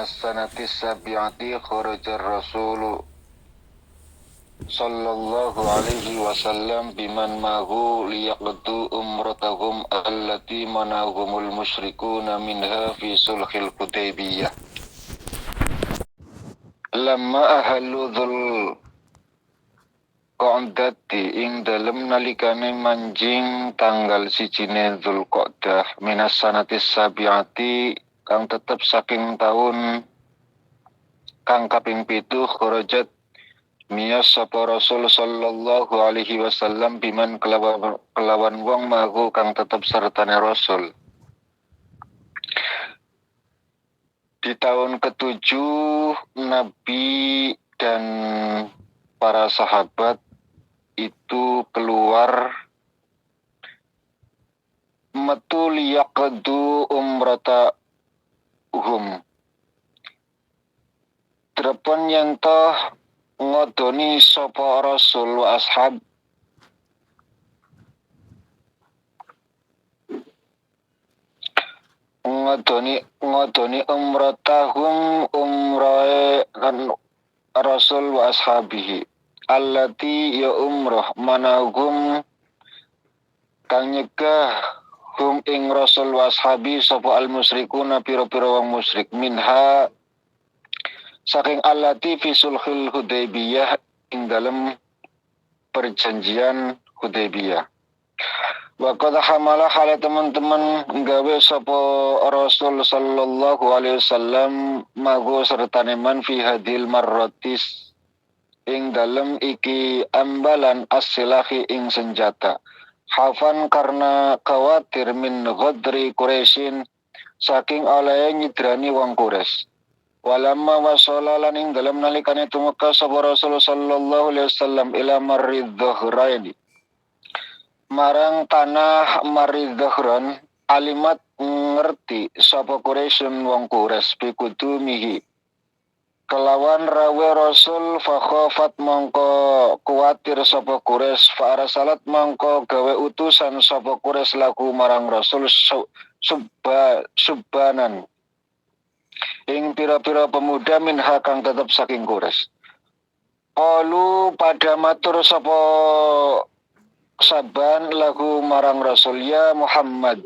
minas sanati sabi'ati kharajar rasulu sallallahu alaihi wasallam biman mahu liyaqdu umratahum allati manahumul musyrikuna minha fi sulhil Hudaybiyah. Lamma ahallu dhul Qa'dati ing dalem nalikane manjing tanggal sijine Dzulqa'dah minas sanatis sabiati kang tetep saking taun kang kaping 7 kharajat miyas sapa Rasul sallallahu alaihi wasallam biman kelawan wong mahu kang tetep sertane Rasul. Di tahun ke-7 Nabi dan para sahabat itu keluar metu liyaqdu umratahum. Drepon yen toh ngodoni sapa Rasul wa ashab ngodoni umratahum umrahe Rasul wa ashabihi allati ya umrah managum kang nyegah hum ing Rasul wa ashabi sapa al musyrikuna pira-pira wong musyrik minha saking allati fi sulhul Hudaybiyah ing dalem perjanjian Hudaybiyah. Wa qad hamala hala teman-teman gawe sapa Rasul sallallahu alaihi wasallam mago sertane man fi hadil marratis ing dalem iki ambalan as-silahi ing senjata. Hafan karena khawatir min ghadri Quraisyin saking oleh nyidrani wong Quraisy. Walamma wasala lan ing dalem nalikane tumeka sapa Rasul sallallahu alaihi wasallam ila marrid dhahraini marang tanah Marid Dhahran alimat ngerti sapa Quraisyun wong Quraisy bikudumihi kelawan rawe Rasul fakhofat mongko kuatir sapa Quraisy fa arsalat mongko gawe utusan sapa Quraisy laku marang Rasul subbanan ing pira-pira pemuda minha kang tetep saking Quraisy. Qalu pada matur sapa saban lagu marang Rasul ya Muhammad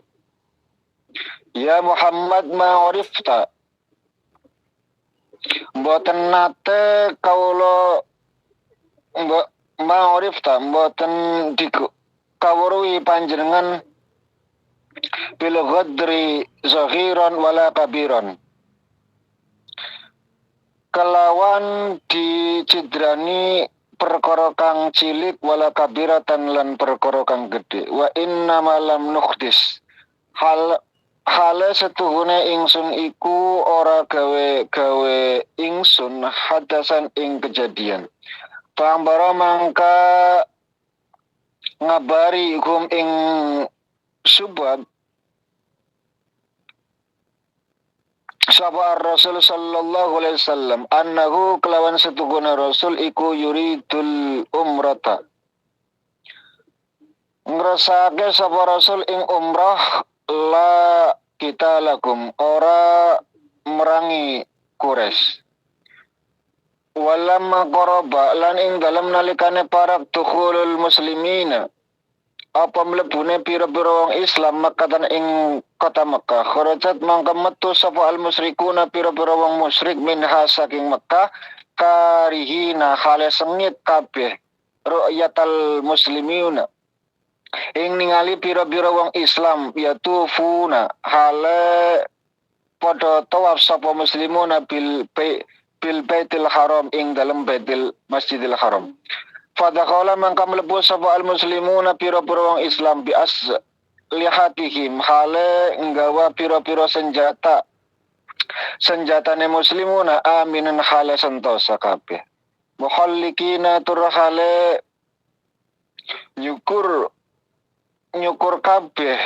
ma'rifta mboten nate kawula ma'rifta mboten dikawruhi panjenengan bil ghadri zahiran wala kabiran kelawan dicidrani perkara kang cilik wala kabiratan lan perkara kang gedhe wa inna malam nukhdis hale setuhune ingsun iku ora gawe ingsun hadasan ing kejadian pambara mangka ngabari hum ing subab sapa Rasul sallallahu alaihi wasallam annahu kelawan setuhune Rasul iku yuridul umrata ngrasake sapa Rasul ing umrah la kita lakum ora merangi Quraisy walam qoroba lan ing dalam nalikane para dukhulul muslimina apa mlebune pira-pira wong Islam Makkah ing kota Makkah kharajat mangka metu sapa al musyrikuna pira-pira wong musyrik minha saking Makkah karihina hale sengit kabeh ru'yatal muslimina ing ningali pira-pira wong Islam yatufuna hale padha tawaf sapa muslimuna bil baitil haram ing dalem baitil masjidil haram. Fadakhala mangka mlebu sapa al muslimuna pira-pira wong Islam bi aslihatihim hale nggawa pira-pira senjatane muslimuna aminan hale sentosa kabeh muhallikina tur hale nyukur kabeh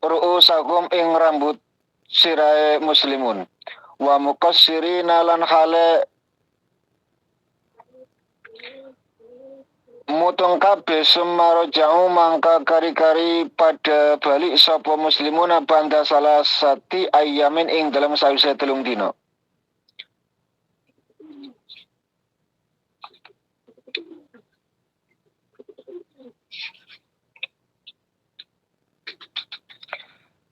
ru'usahum ing rambut sirae muslimun wa muqassirina lan hale Mutung kabeh sumaroja'u mangka kari-kari pada balik sapa muslimuna banda salah sati ayamin ing dalam sawise 3 dina.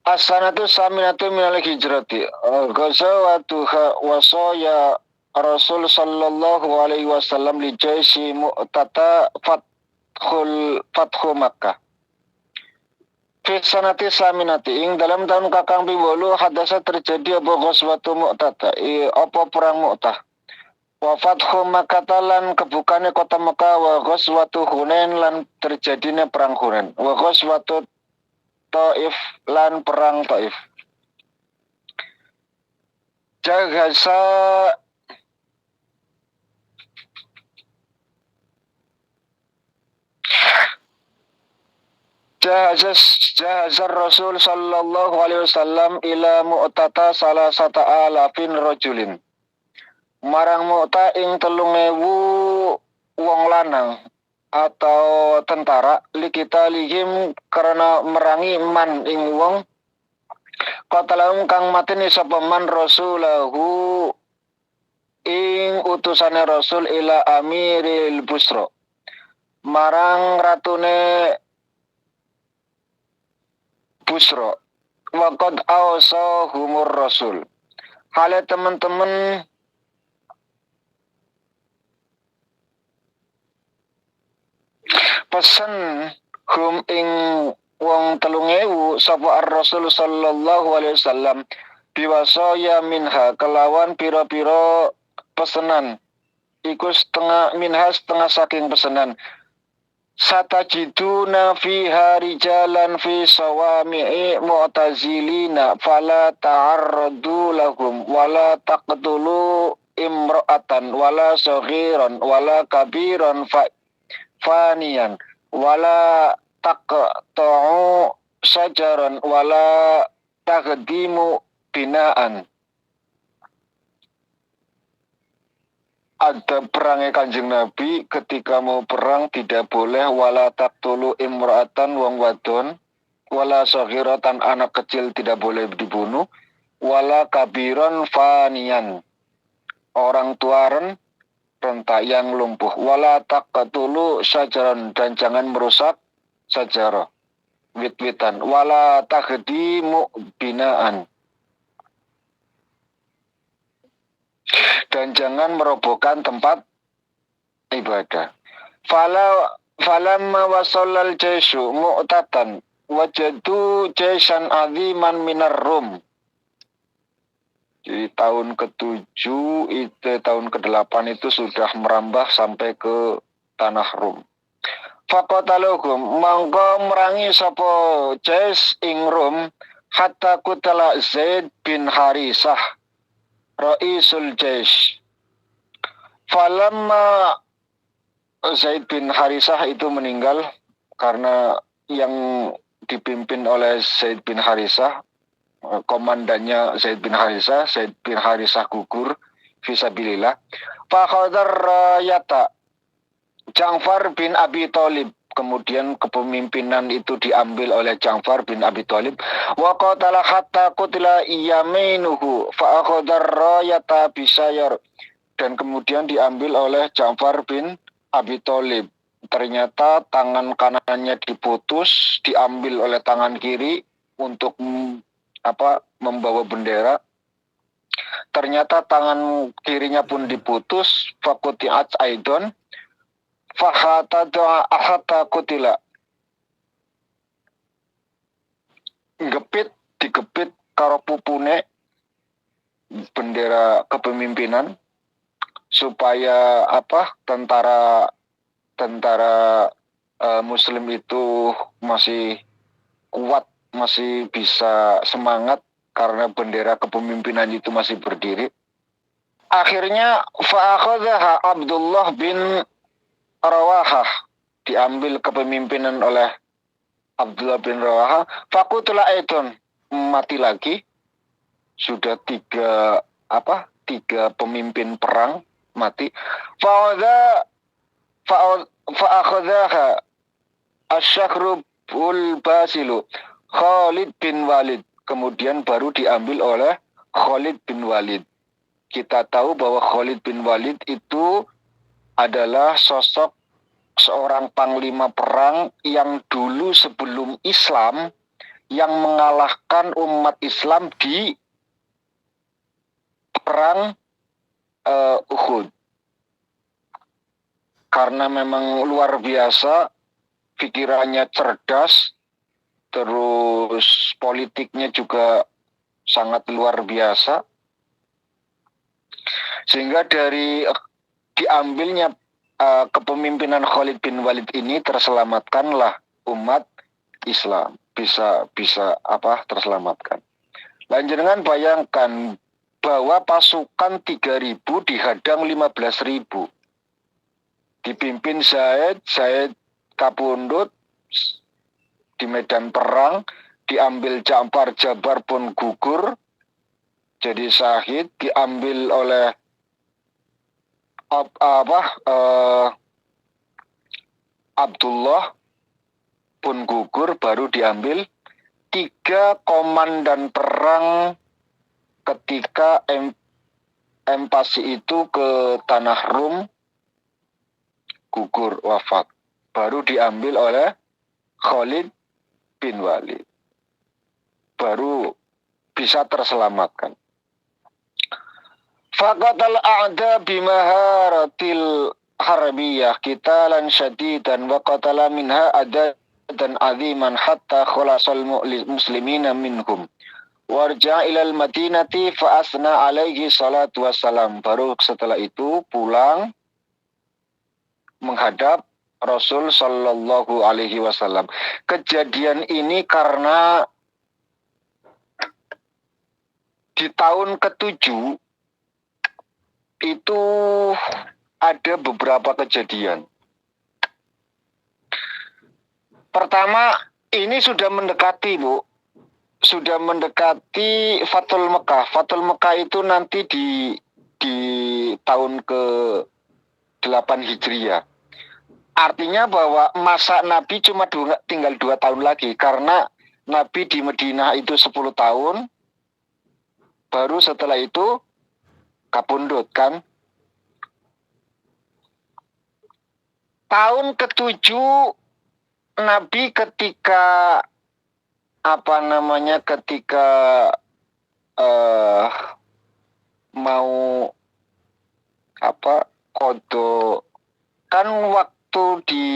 As-sanatu saminatu minal hijrati. Ghazawatuha wasaya Rasul sallallahu alaihi wasallam li jaisi mu'tata fathu Makkah. Fi sanati saminati ing dalam tahun kakang piwolu hadasa terjadi apa ghazwatu mu'tata apa perang Mu'tah. Wa fathu Makkah lan kebukane kota Mekah wa ghazwatu Hunain lan terjadine perang Hunain. Wa ghazwatu Taif lan perang Taif. Jahasa Rasul sallallahu alaihi wasallam ila Mu'tata salah sata alafin rajulin. Marang Mu'tah ing 3.000 wong lanang atau tentara likita lihim karena merangi man ing wong qatalahum kang mateni sapa man rasulahu ing utusane Rasul ila Amiril Busra marang ratune Busra waqad awsa humur Rasul hale teman-teman pesen hum ing wong 3.000 sapa ar-Rasul sallallahu alaihi wasallam biwasaya minha kelawan pira-pira pesenan iku setengah minha setengah saking pesenan satajiduna fiha rijalan fi sawami'i mu'tazilina fala ta'arradu lahum wala taqtulu imra'atan wala saghiran wala kabiran faniyan wala taqta'u sajaran wala taqdimu binaan. Ada perangnya Kanjeng Nabi ketika mau perang tidak boleh wala taqtulu imra'atan wong wadon wala saghiratan anak kecil tidak boleh dibunuh wala kabiran faniyan orang tuaren renta yang lumpuh wala taqtulu sajaran dan jangan merusak sajarah wit-witan wala taghdimu binaan dan jangan merobohkan tempat ibadah. Falamma wasallal jaisu mu'tatan wajadu jaisan aziman minar Rum. Di tahun ke-7 itu tahun ke-8 itu sudah merambah sampai ke tanah Rum. Faqataluhum mangko merangi sapa Jais ing Rum hatta kutala Zaid bin Harisah Raisul Jais. Falamma Zaid bin Harisah itu meninggal karena yang dipimpin oleh Zaid bin Harisah komandannya Zaid bin Harisah gugur fisabilillah. Fakhadar rayata Ja'far bin Abi Thalib. Kemudian kepemimpinan itu diambil oleh Ja'far bin Abi Thalib. Wa qatala hatta qutila yaminuhu fa akhadar rayata bisayar. Dan kemudian diambil oleh Ja'far bin Abi Thalib. Ternyata tangan kanannya diputus, diambil oleh tangan kiri untuk membawa bendera. Ternyata tangan kirinya pun diputus. Fakutiat aidon fahata ahata kutila. Digepit karo pupune bendera kepemimpinan supaya tentara Muslim itu masih kuat, masih bisa semangat karena bendera kepemimpinan itu masih berdiri. Akhirnya fa'akhadhaha Abdullah bin Rawahah, diambil kepemimpinan oleh Abdullah bin Rawahah. Faqutla aidon, mati lagi. Sudah tiga pemimpin perang mati. Fa'adha Fa'akhadhaha Asy-Syahrul Basilu Khalid bin Walid. Kemudian baru diambil oleh Khalid bin Walid. Kita tahu bahwa Khalid bin Walid itu adalah sosok seorang panglima perang yang dulu sebelum Islam yang mengalahkan umat Islam di perang Uhud. Karena memang luar biasa, pikirannya cerdas, terus politiknya juga sangat luar biasa. Sehingga dari diambilnya kepemimpinan Khalid bin Walid ini terselamatkanlah umat Islam, bisa terselamatkan. Lanjutkan bayangkan bahwa pasukan 3.000 dihadang 15.000. Dipimpin Zaid kapundhut di medan perang, diambil Jabar pun gugur jadi syahid, diambil oleh Abdullah pun gugur, baru diambil 3 komandan perang ketika invasi itu ke tanah Rum, gugur, wafat. Baru diambil oleh Khalid bin Walid. Baru bisa terselamatkan. Faqatal a'da bimaharatil harbiyah qitalan syadidan wa qatala minha dan aziman hatta khalasal muslimina minhum. Warja ilal madinati fa asna alaihi salatu wassalam. Baru setelah itu pulang menghadap Rasul sallallahu alaihi wasallam. Kejadian ini karena di tahun ke-7 itu ada beberapa kejadian. Pertama, ini sudah mendekati, Bu. Sudah mendekati Fathul Mekah. Fathul Mekah itu nanti di tahun ke-8 Hijriah. Artinya bahwa masa Nabi cuma tinggal 2 tahun lagi, karena Nabi di Madinah itu 10 tahun, baru setelah itu kapundhut kan. Tahun ke-7 Nabi ketika ketika mau qada kan, waktu di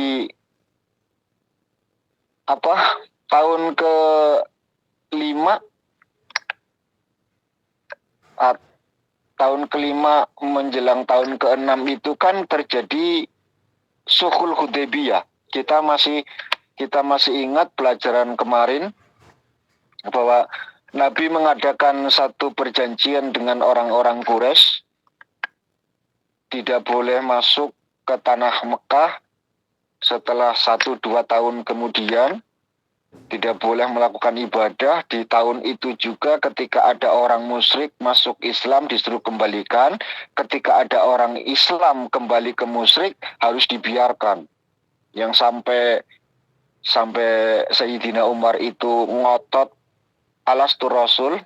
tahun ke-5 menjelang tahun ke-6 itu kan terjadi Sulhul Hudaybiyah. Kita masih ingat pelajaran kemarin bahwa Nabi mengadakan satu perjanjian dengan orang-orang Quraisy, tidak boleh masuk ke tanah Mekah setelah 1-2 tahun kemudian, tidak boleh melakukan ibadah. Di tahun itu juga ketika ada orang musyrik masuk Islam disuruh kembalikan, ketika ada orang Islam kembali ke musyrik harus dibiarkan. Yang sampai Sayyidina Umar itu ngotot alastu Rasul,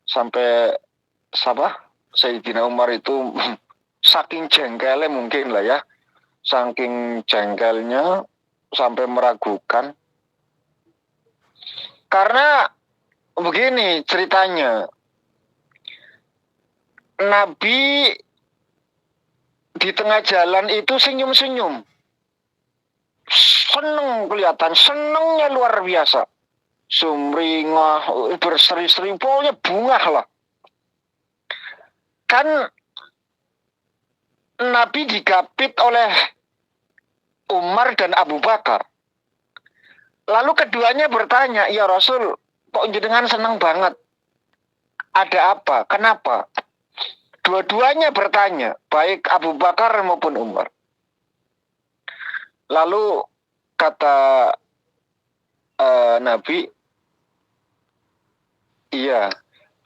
sampai Sayyidina Umar itu saking jengkelnya mungkin lah ya, saking jengkelnya sampai meragukan. Karena begini ceritanya, Nabi di tengah jalan itu senyum-senyum, seneng, kelihatan senengnya luar biasa, sumringah, berseri-seri, pokoknya bunga lah. Kan Nabi digapit oleh Umar dan Abu Bakar. Lalu keduanya bertanya, ya Rasul, kok jenengan senang banget? Ada apa? Kenapa? Dua-duanya bertanya, baik Abu Bakar maupun Umar. Lalu kata Nabi, iya,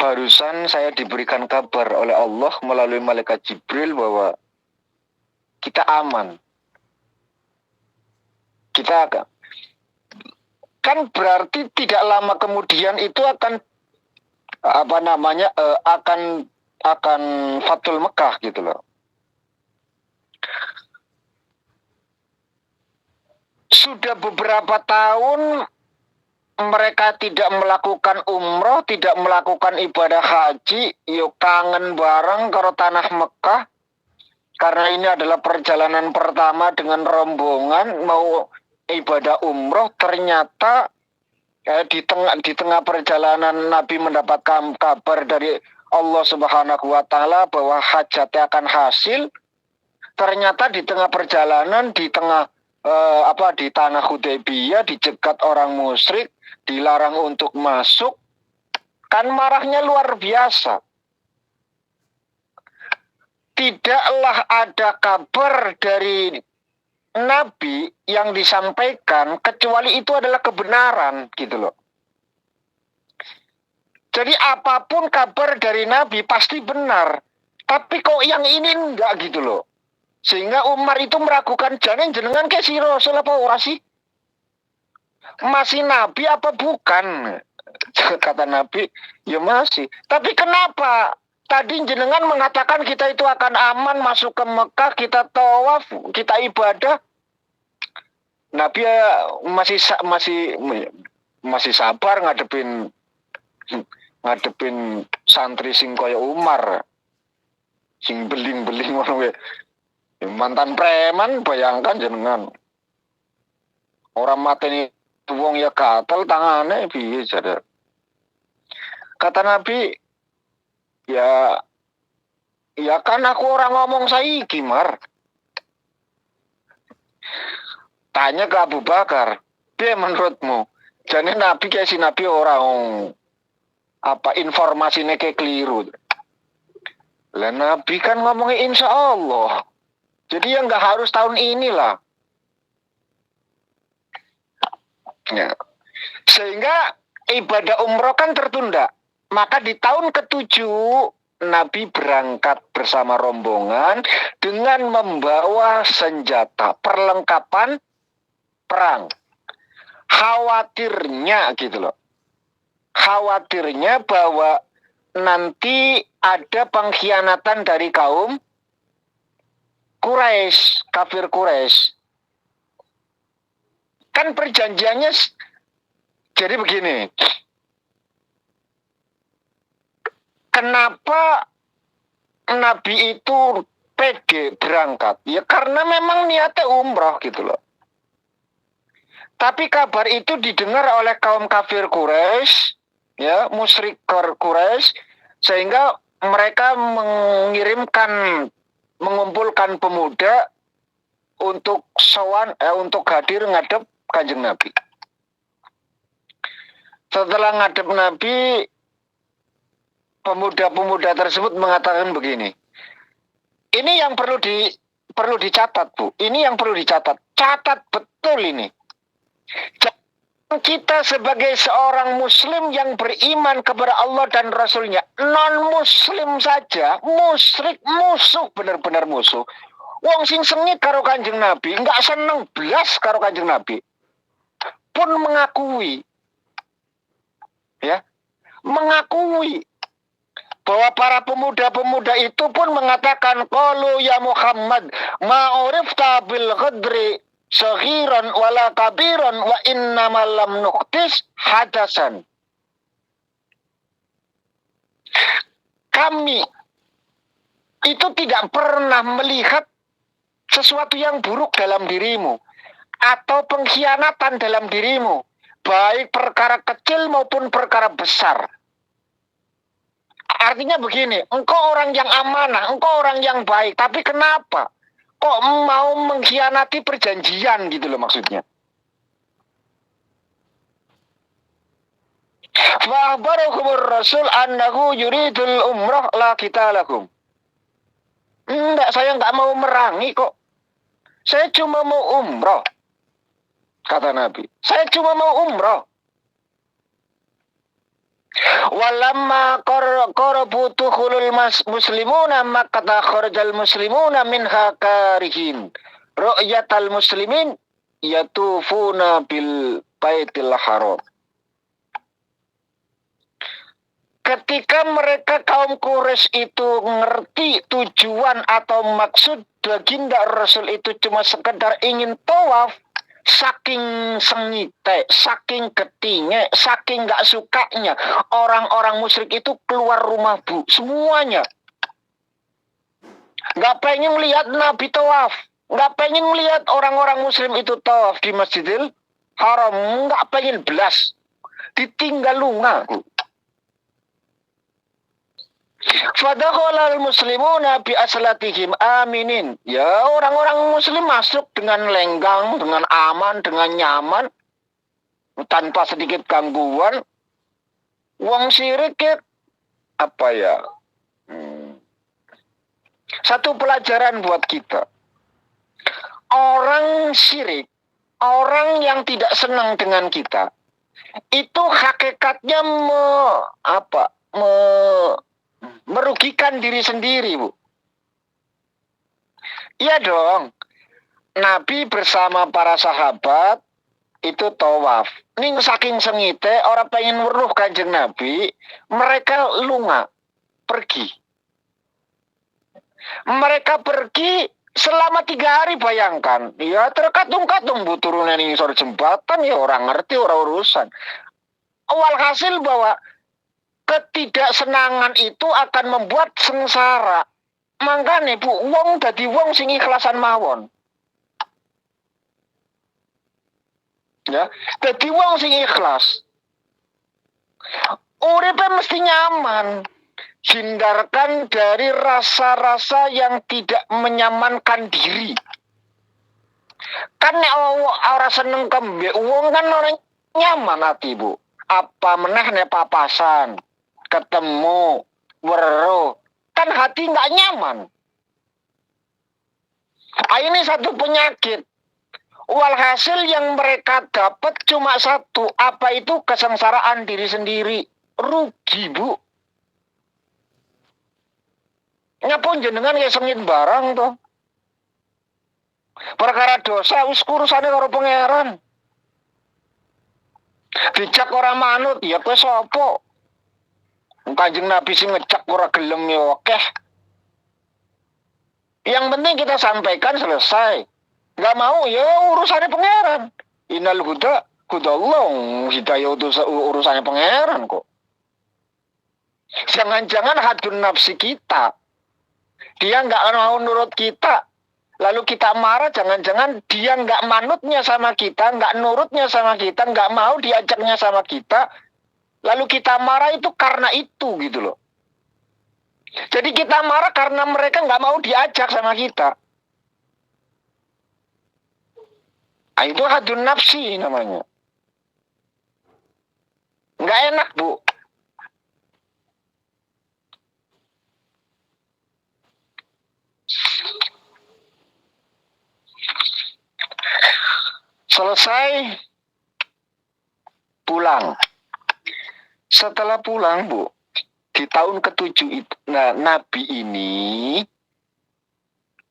barusan saya diberikan kabar oleh Allah melalui malaikat Jibril bahwa aman. Kita kan berarti tidak lama kemudian itu akan akan Fathul Mekah gitu loh. Sudah beberapa tahun mereka tidak melakukan umroh, tidak melakukan ibadah haji, yuk kangen bareng karo tanah Mekah. Karena ini adalah perjalanan pertama dengan rombongan mau ibadah umroh, ternyata di tengah perjalanan Nabi mendapatkan kabar dari Allah Subhanahu wa taala bahwa hajatnya akan hasil. Ternyata di tengah perjalanan di tanah Hudaybiyah dicegat orang musyrik, dilarang untuk masuk. Kan marahnya luar biasa. Tidaklah ada kabar dari Nabi yang disampaikan kecuali itu adalah kebenaran gitu loh. Jadi apapun kabar dari Nabi pasti benar. Tapi kok yang ini enggak gitu loh. Sehingga Umar itu meragukan jenengan kayak si Rasul apa ora sih? Masih Nabi apa bukan? Kata Nabi, ya masih. Tapi kenapa? Tadi jenengan mengatakan kita itu akan aman masuk ke Mekah, kita tawaf, kita ibadah. Nabi masih sabar ngadepin santri sing kaya Umar. Sing beling-beling ngono mantan preman, bayangkan jenengan. Orang mateni wong ya gatel tangane piye jare. Kata Nabi, ya kan aku orang ngomong saiki, Mar. Tanya ke Abu Bakar, piye menurutmu? Jane Nabi kayak si Nabi orang informasinya kayak keliru. Lah Nabi kan ngomongnya insya Allah. Jadi ya nggak harus tahun inilah. Ya. Sehingga ibadah umroh kan tertunda. Maka di tahun ke-7 Nabi berangkat bersama rombongan dengan membawa senjata, perlengkapan perang. Khawatirnya gitu loh. Khawatirnya bahwa nanti ada pengkhianatan dari kaum Quraisy, kafir Quraisy. Kan perjanjiannya jadi begini. Kenapa Nabi itu pede berangkat? Ya karena memang niatnya umroh gitu loh. Tapi kabar itu didengar oleh kaum kafir Quraisy, ya, musyrik Quraisy, sehingga mereka mengumpulkan pemuda untuk untuk hadir ngadep Kanjeng Nabi. Setelah ngadep Nabi, pemuda-pemuda tersebut mengatakan begini. Ini yang perlu dicatat, Bu. Ini yang perlu dicatat. Catat betul ini. Kita sebagai seorang muslim yang beriman kepada Allah dan Rasulnya, non-muslim saja, musyrik, musuh, benar-benar musuh. Wong sing sengit karo Kanjeng Nabi, enggak seneng belas karo Kanjeng Nabi, pun mengakui, ya, mengakui bahwa para pemuda-pemuda itu pun mengatakan, qalu ya Muhammad, ma'urifta bil ghadri saghiran wala kabiran wa innamal lam nuqtis hadasan. Kami itu tidak pernah melihat sesuatu yang buruk dalam dirimu atau pengkhianatan dalam dirimu, baik perkara kecil maupun perkara besar. Artinya begini, engkau orang yang amanah, engkau orang yang baik, tapi kenapa kok mau mengkhianati perjanjian gitu loh maksudnya. Fa akhbarakumur rasul annahu yuridul umrah la qitalakum. Enggak, saya enggak mau merangi kok. Saya cuma mau umrah. Kata Nabi, saya cuma mau umrah. Walamma qarabu tukhulul muslimuna maka kharajal muslimuna minha karihin. ru'yatal muslimin yatufuna bil baitil haram. Ketika mereka kaum Quraisy itu ngerti tujuan atau maksud baginda Rasul itu cuma sekedar ingin tawaf, saking sengite, saking getinge, saking gak sukanya orang-orang musyrik itu keluar rumah bu, semuanya. Gak pengen melihat Nabi tawaf, gak pengen melihat orang-orang muslim itu tawaf di Masjidil Haram, gak pengen belas, ditinggal lunga. Fadakhalal muslimuna bi aslatihim aminin. Ya, orang-orang muslim masuk dengan lenggang, dengan aman, dengan nyaman, tanpa sedikit gangguan. Wong syirik apa ya? Satu pelajaran buat kita. Orang syirik, orang yang tidak senang dengan kita, itu hakikatnya merugikan diri sendiri, Bu. Iya dong. Nabi bersama para sahabat itu tawaf. Ning saking sengite orang pengen weruh Kanjeng Nabi, mereka lunga, pergi. Mereka pergi selama 3 hari, bayangkan. Ya terkatung-katung Bu turunan ini sore jembatan, ya orang ngerti, orang urusan. Walhasil bahwa ketidaksenangan itu akan membuat sengsara. Mangkane Bu, wong dadi wong sing ikhlasan mawon. Ya, dadi wong sing ikhlas. Uripe mesti nyaman. Hindarkan dari rasa-rasa yang tidak menyamankan diri. Kan nek ora seneng kembek wong kan ora nyaman ati, Bu. Apa meneh nek papasan, ketemu, weruh, kan hati nggak nyaman. Ini satu penyakit. Walhasil yang mereka dapat cuma satu. Apa itu? Kesengsaraan diri sendiri. Rugi, Bu. Nyapun jenengan kayak sengit barang tuh. Perkara dosa wis urusane karo pangeran. Dijak ora manut, ya kowe sapa? Kanjeng Nabi sing ngejak ora gelem ya akeh. Yang penting kita sampaikan selesai. Gak mau ya urusannya pangeran. Innal huda hudallah, hidayah itu urusannya pangeran kok. Jangan-jangan hadun nafsi kita. Dia nggak mau nurut kita. Lalu kita marah, jangan-jangan dia nggak manutnya sama kita, nggak nurutnya sama kita, nggak mau diajaknya sama kita. Lalu kita marah itu karena itu gitu loh. Jadi kita marah karena mereka nggak mau diajak sama kita. Nah, itu hadun nafsi namanya. Nggak enak, Bu. Selesai, pulang. Setelah pulang, Bu, di tahun ke-7 itu, nah, Nabi ini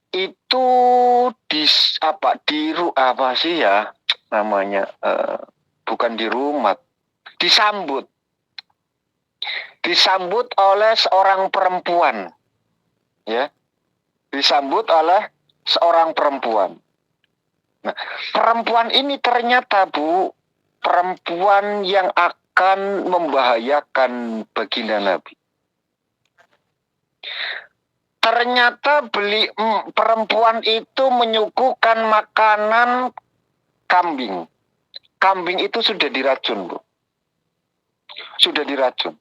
itu apa sih ya namanya, bukan di rumah, disambut oleh seorang perempuan, ya, disambut oleh seorang perempuan. Nah, perempuan ini ternyata, Bu, perempuan yang akan membahayakan baginda Nabi. Ternyata perempuan itu menyuguhkan makanan kambing. Kambing itu sudah diracun, Bu. Sudah diracun.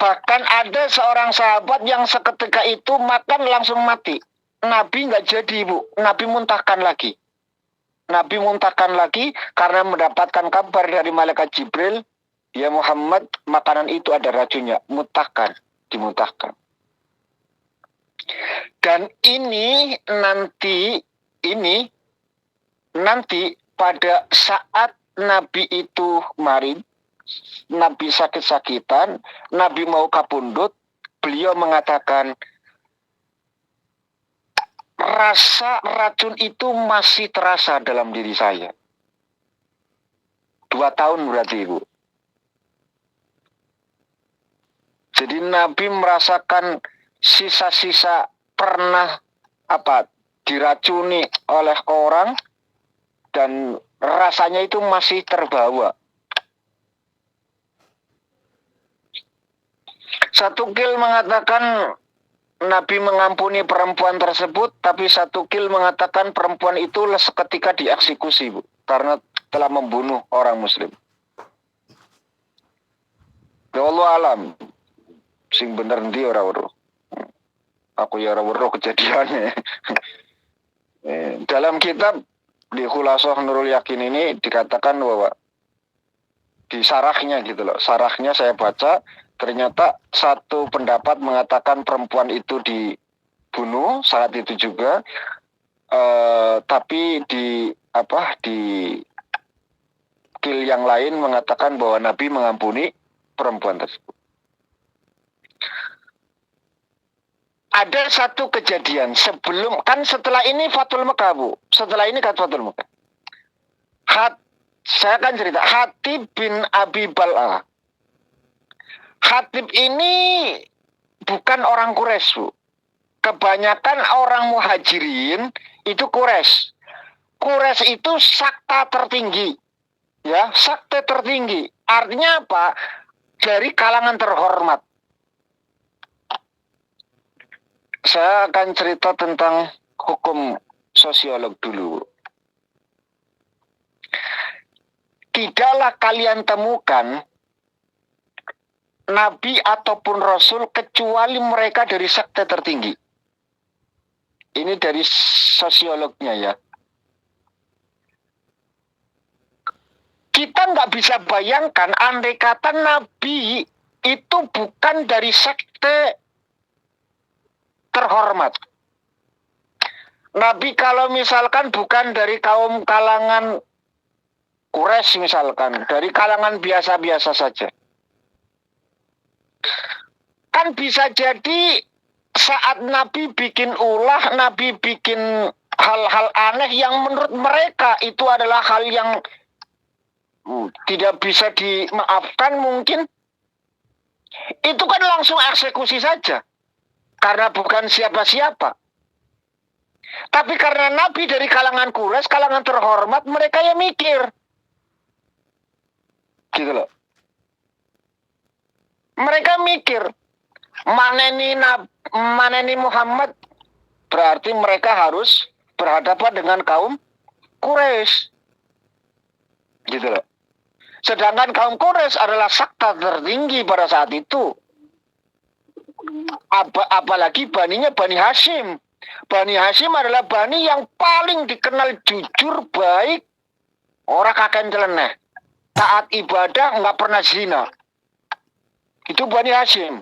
Bahkan ada seorang sahabat yang seketika itu makan langsung mati. Nabi nggak jadi, Bu. Nabi muntahkan lagi. Nabi muntahkan lagi karena mendapatkan kabar dari malaikat Jibril, ya Muhammad, makanan itu ada racunnya. Muntahkan. Dimuntahkan. Dan ini nanti pada saat Nabi itu marid, Nabi sakit-sakitan, Nabi mau kapundhut, beliau mengatakan rasa racun itu masih terasa dalam diri saya. 2 tahun berarti, Ibu. Jadi Nabi merasakan sisa-sisa pernah diracuni oleh orang dan rasanya itu masih terbawa. Satu kil mengatakan Nabi mengampuni perempuan tersebut, tapi satu kil mengatakan perempuan itu seketika dieksekusi, Bu, karena telah membunuh orang muslim. Ya Allah alam, sing bener ndi ora weruh. Aku ya ora weruh kejadiannya. Dalam kitab di Khulasah Nurul Yakin ini dikatakan bahwa di sarahnya gitu loh, sarahnya saya baca, ternyata satu pendapat mengatakan perempuan itu dibunuh saat itu juga, tapi di kil yang lain mengatakan bahwa Nabi mengampuni perempuan tersebut. Ada satu kejadian sebelum, kan setelah ini Fathul Mekah, Bu. Setelah ini kan Fathul Mekah. Saya akan cerita Hatib bin Abi Bal'ah. Hatib ini bukan orang Quraisy, Bu. Kebanyakan orang Muhajirin itu Quraisy. Quraisy itu sakta tertinggi. Ya, sakta tertinggi. Artinya apa? Dari kalangan terhormat. Saya akan cerita tentang hukum sosiolog dulu. Tidaklah kalian temukan Nabi ataupun Rasul kecuali mereka dari sekte tertinggi. Ini dari sosiolognya ya. Kita nggak bisa bayangkan andai kata Nabi itu bukan dari sekte terhormat. Nabi kalau misalkan bukan dari kaum kalangan Quraisy misalkan, dari kalangan biasa-biasa saja. Kan bisa jadi saat Nabi bikin ulah, Nabi bikin hal-hal aneh yang menurut mereka itu adalah hal yang tidak bisa dimaafkan mungkin. Itu kan langsung eksekusi saja. Karena bukan siapa-siapa. Tapi karena Nabi dari kalangan Quraisy, kalangan terhormat, mereka yang mikir. Gitu loh. Mereka mikir, maneni Muhammad, berarti mereka harus berhadapan dengan kaum Quraisy. Gitu loh. Sedangkan kaum Quraisy adalah sakta tertinggi pada saat itu. Apalagi baninya Bani Hashim. Bani Hashim adalah bani yang paling dikenal jujur, baik, orang kakek nyeleneh, taat ibadah, nggak pernah zina. Itu Bani Hashim.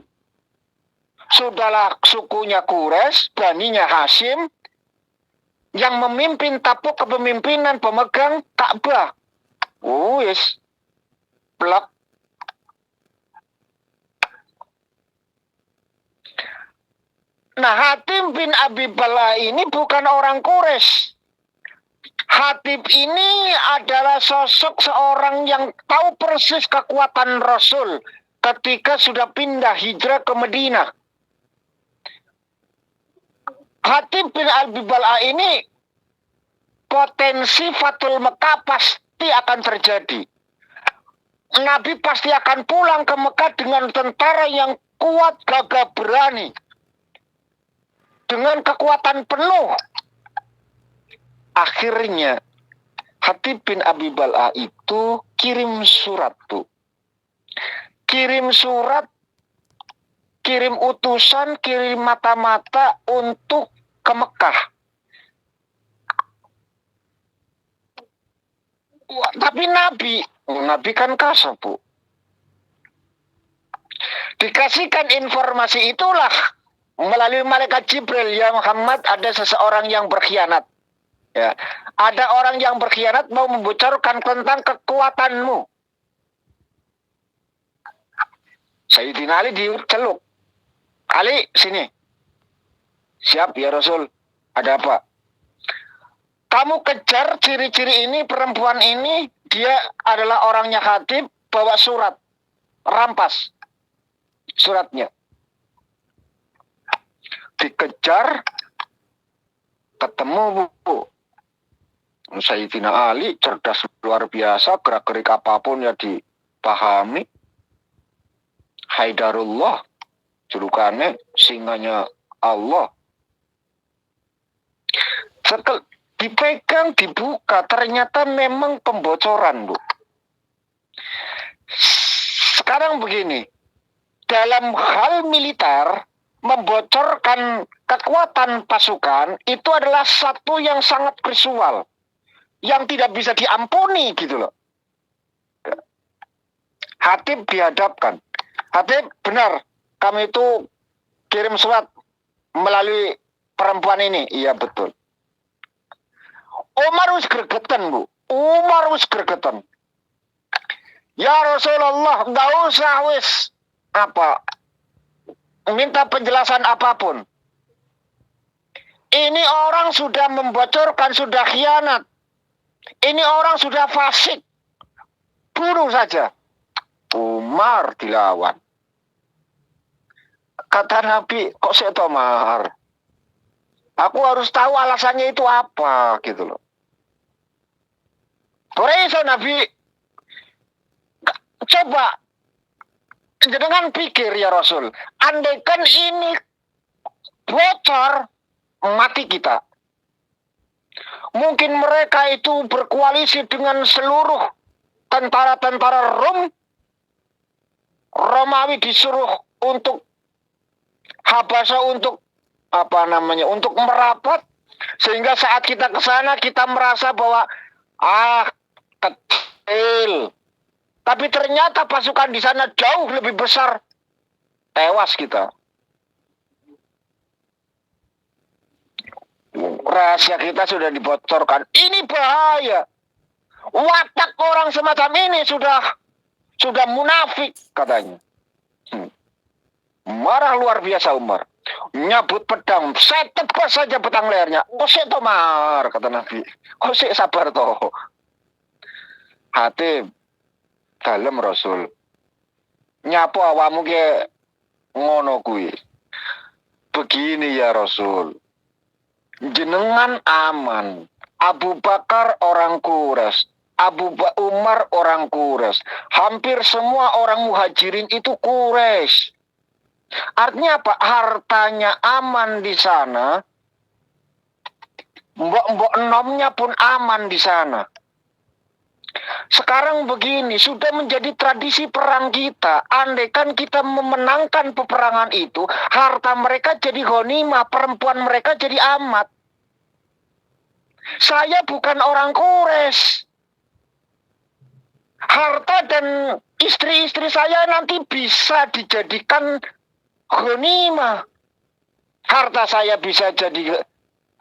Sudahlah sukunya Quraisy, baninya Hashim, yang memimpin tapuk kepemimpinan pemegang Ka'bah. Wis, plak. Nah, Hatib bin Abi Bal'ah ini bukan orang Quraisy. Hatib ini adalah sosok seorang yang tahu persis kekuatan Rasul ketika sudah pindah hijrah ke Madinah. Hatib bin Abi Bal'ah ini potensi Fathul Mekah pasti akan terjadi. Nabi pasti akan pulang ke Mekah dengan tentara yang kuat, gagah berani. Dengan kekuatan penuh. Akhirnya Hatib bin Abi Bal'ah itu kirim surat, Bu. Kirim surat, kirim utusan, kirim mata-mata untuk ke Mekah. Tapi Nabi kan kasar, Bu. Dikasihkan informasi itulah melalui malaikat Jibril, ya Muhammad, ada seseorang yang berkhianat. Ya, ada orang yang berkhianat mau membocorkan tentang kekuatanmu. Sayyidina Ali diceluk. Ali, sini. Siap ya Rasul. Ada apa? Kamu kejar ciri-ciri ini, perempuan ini, dia adalah orangnya Hatib, bawa surat, rampas suratnya. Dikejar, ketemu Bu. Sayyidina Ali cerdas luar biasa, gerak-gerik apapun ya dipahami. Haidarullah, julukannya singanya Allah. Dipegang, dibuka, ternyata memang pembocoran, Bu. Sekarang begini, dalam hal militer, membocorkan kekuatan pasukan itu adalah satu yang sangat visual, yang tidak bisa diampuni gitu loh. Hatib dihadapkan. Hatib, benar, kami itu kirim surat melalui perempuan ini. Iya, betul. Umar wis gregetan, Bu. Umar wis gregetan. Ya Rasulullah, nggak usah wis minta penjelasan apapun. Ini orang sudah membocorkan, sudah khianat. Ini orang sudah fasik. Bunuh saja. Umar dilawan. Kata Nabi, kok saya tahu mahar? Aku harus tahu alasannya itu apa gitu loh. Koreso Nabi, coba dengan pikir ya Rasul, andaikan ini bocor, mati kita. Mungkin mereka itu berkoalisi dengan seluruh tentara-tentara Romawi, disuruh untuk Habasa, untuk untuk merapat, sehingga saat kita ke sana kita merasa bahwa kecil, tapi ternyata pasukan di sana jauh lebih besar, tewas kita. Rahasia kita sudah dibocorkan. Ini bahaya. Watak orang semacam ini sudah munafik katanya. Marah luar biasa Umar. Nyabut pedang, saya tebas saja petang lehernya. Kosek tomar, kata Nabi. Kosek sabar toh. Hatib, dalem Rasul. Nyapo awamu ke ngono kuwi. Begini ya Rasul. Jenengan aman. Abu Bakar orang Quraisy. Umar orang Quraisy. Hampir semua orang muhajirin itu Quraisy. Artinya apa? Hartanya aman di sana. Mbok-mbok enomnya pun aman di sana. Sekarang begini, sudah menjadi tradisi perang kita. Andaikan kita memenangkan peperangan itu, harta mereka jadi ghanimah, perempuan mereka jadi amat. Saya bukan orang Quraisy. Harta dan istri-istri saya nanti bisa dijadikan ghanimah. Harta saya bisa jadi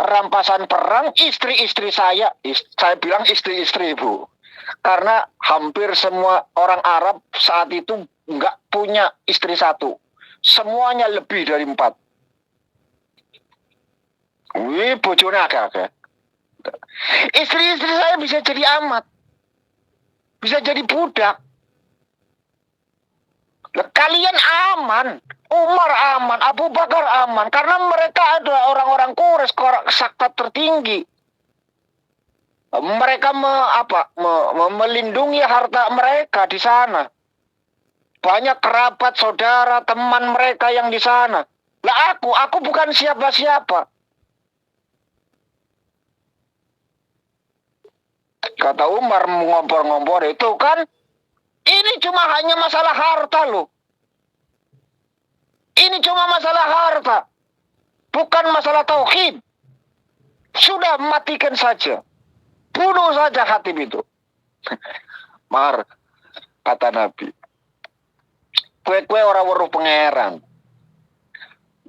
rampasan perang, istri-istri saya bilang istri-istri Bu. Karena hampir semua orang Arab saat itu nggak punya istri satu. Semuanya lebih dari 4. Wih, bojone agak-agak. Istri-istri saya bisa jadi amat. Bisa jadi budak. Kalian aman. Umar aman, Abu Bakar aman. Karena mereka adalah orang-orang Quraisy, sakta tertinggi. Mereka melindungi harta mereka di sana. Banyak kerabat, saudara, teman mereka yang di sana. Lah aku bukan siapa-siapa. Kata Umar ngompor-ngompor itu kan, ini cuma hanya masalah harta loh. Ini cuma masalah harta. Bukan masalah tauhid. Sudah matikan saja. Bunuh saja Hatib itu. Mar, kata Nabi. Kue orang weruh pangeran.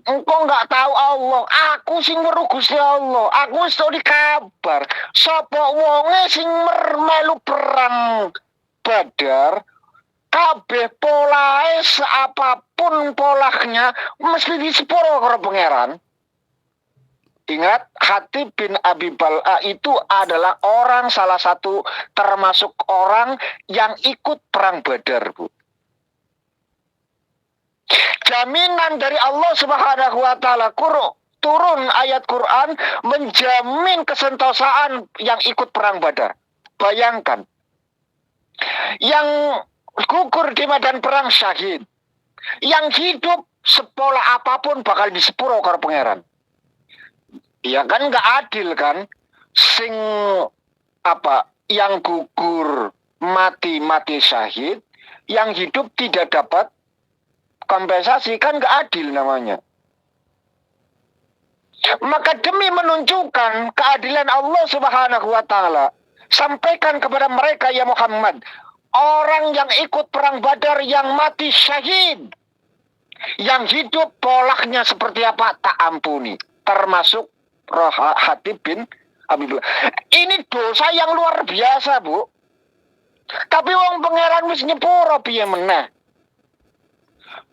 Engkau nggak tahu Allah. Aku sing weruh Gusti Allah. Aku wis di kabar. Sapa wonge sing melu perang Badar, kabeh polahe seapapun polahnya mesti disepuro karo pangeran. Ingat, Hatib bin Abi Bal'a itu adalah orang salah satu termasuk orang yang ikut perang Badar, Bu. Jaminan dari Allah Subhanahu wa taala turun ayat Quran menjamin kesentosaan yang ikut perang Badar. Bayangkan, yang gugur di medan perang syahid, yang hidup sepola apapun bakal disepuro karo pangeran. Ya kan nggak adil kan, sing yang gugur mati syahid, yang hidup tidak dapat kompensasi, kan nggak adil namanya. Maka demi menunjukkan keadilan Allah Subhanahu wa taala, sampaikan kepada mereka ya Muhammad, orang yang ikut perang Badar yang mati syahid, yang hidup polaknya seperti apa tak ampuni, termasuk Hatib bin Abi Bal'a. Ini dosa yang luar biasa, Bu. Tapi wong pangeran wis nyepuro piye meneh.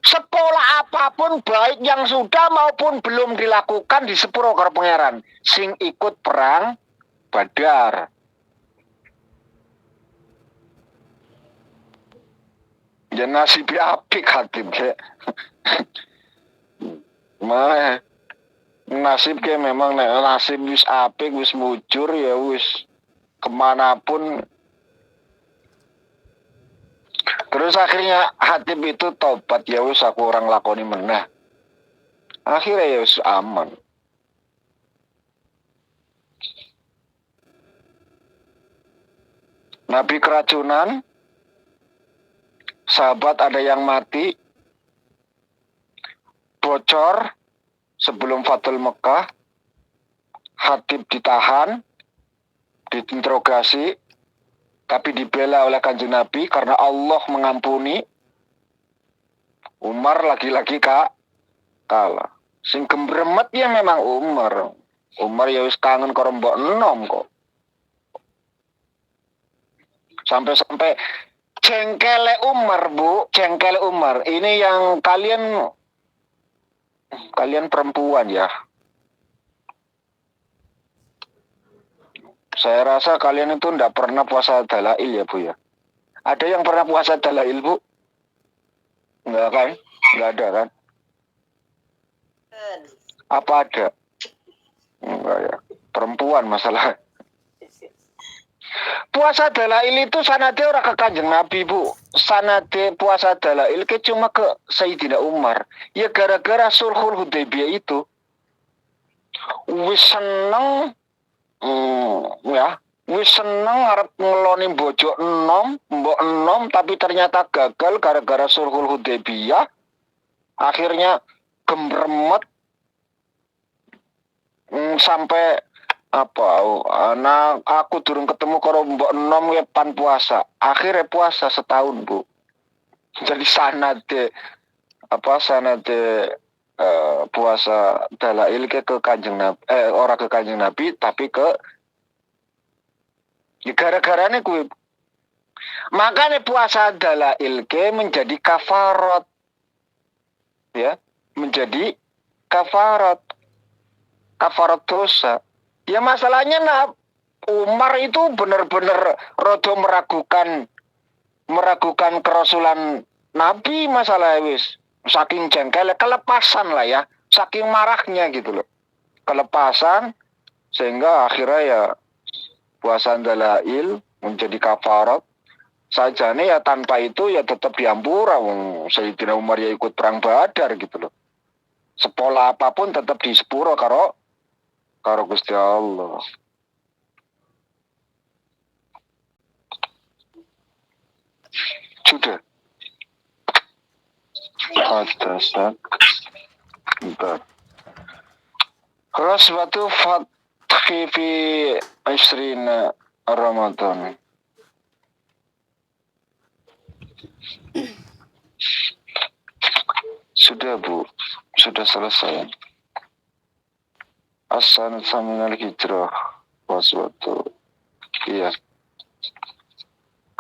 Sepola apapun baik yang sudah maupun belum dilakukan di sepuro karo pangeran sing ikut perang Badar. Ya nasib apik Hatib ke. Mah nasib ke memang nasib wis apik, wis mujur ya wis kemanapun. Terus akhirnya Hatib itu tobat, ya wis aku orang lakoni meneh. Akhirnya ya wis aman. Nabi keracunan, sahabat ada yang mati, bocor sebelum Fatul Mekah, Hatib ditahan, diinterogasi, tapi dibela oleh Kanjeng Nabi karena Allah mengampuni. Umar lagi-lagi kalah. Sing gembremet ya memang Umar. Umar ya wis kangen karo mbok enom kok. Sampai jengkele Umar, Bu, jengkele Umar. Ini yang kalian perempuan ya. Saya rasa kalian itu enggak pernah puasa dalail ya, Bu ya. Ada yang pernah puasa dalail, Bu? Enggak kan? Enggak ada kan? Apa ada? Enggak ya. Perempuan masalah. Puasa dalail itu sanade ora ke Kanjeng Nabi, Bu. Sanade puasa dalail ke cuma ke Sayyidina Umar. Ya gara-gara Sulhul Hudaybiyah itu wis seneng ya, wis seneng arep ngeloni bojo mbok enom tapi ternyata gagal gara-gara Sulhul Hudaybiyah. Akhirnya gembremet sampai aku durung ketemu karo mbok enom ya pan puasa. Akhirnya puasa setahun, Bu. Jadi sanade puasa dalail ke Kanjeng Nabi, ora ke Kanjeng Nabi tapi ke gara-garane kuwi. Makanya puasa dalail ke menjadi kafarat. Ya, menjadi kafarat dosa. Ya masalahnya Umar itu benar-benar rodo meragukan kerasulan Nabi, masalah wis. Saking jengkel, kelepasan lah ya. Saking marahnya gitu loh. Kelepasan sehingga akhirnya ya puasa dalail menjadi kafarat. Sajane ya tanpa itu ya tetap diampura. Sayyidina Umar ya ikut perang Badar gitu loh. Sepola apapun tetap di sepuro karo Gusti Allah. Sudah. Hadasak. Bentar. Rasbatu fathi fi Isrina Ramadan. Sudah, Bu. Sudah selesai. As-sanat saminal hijrah. Waswatu. Iya.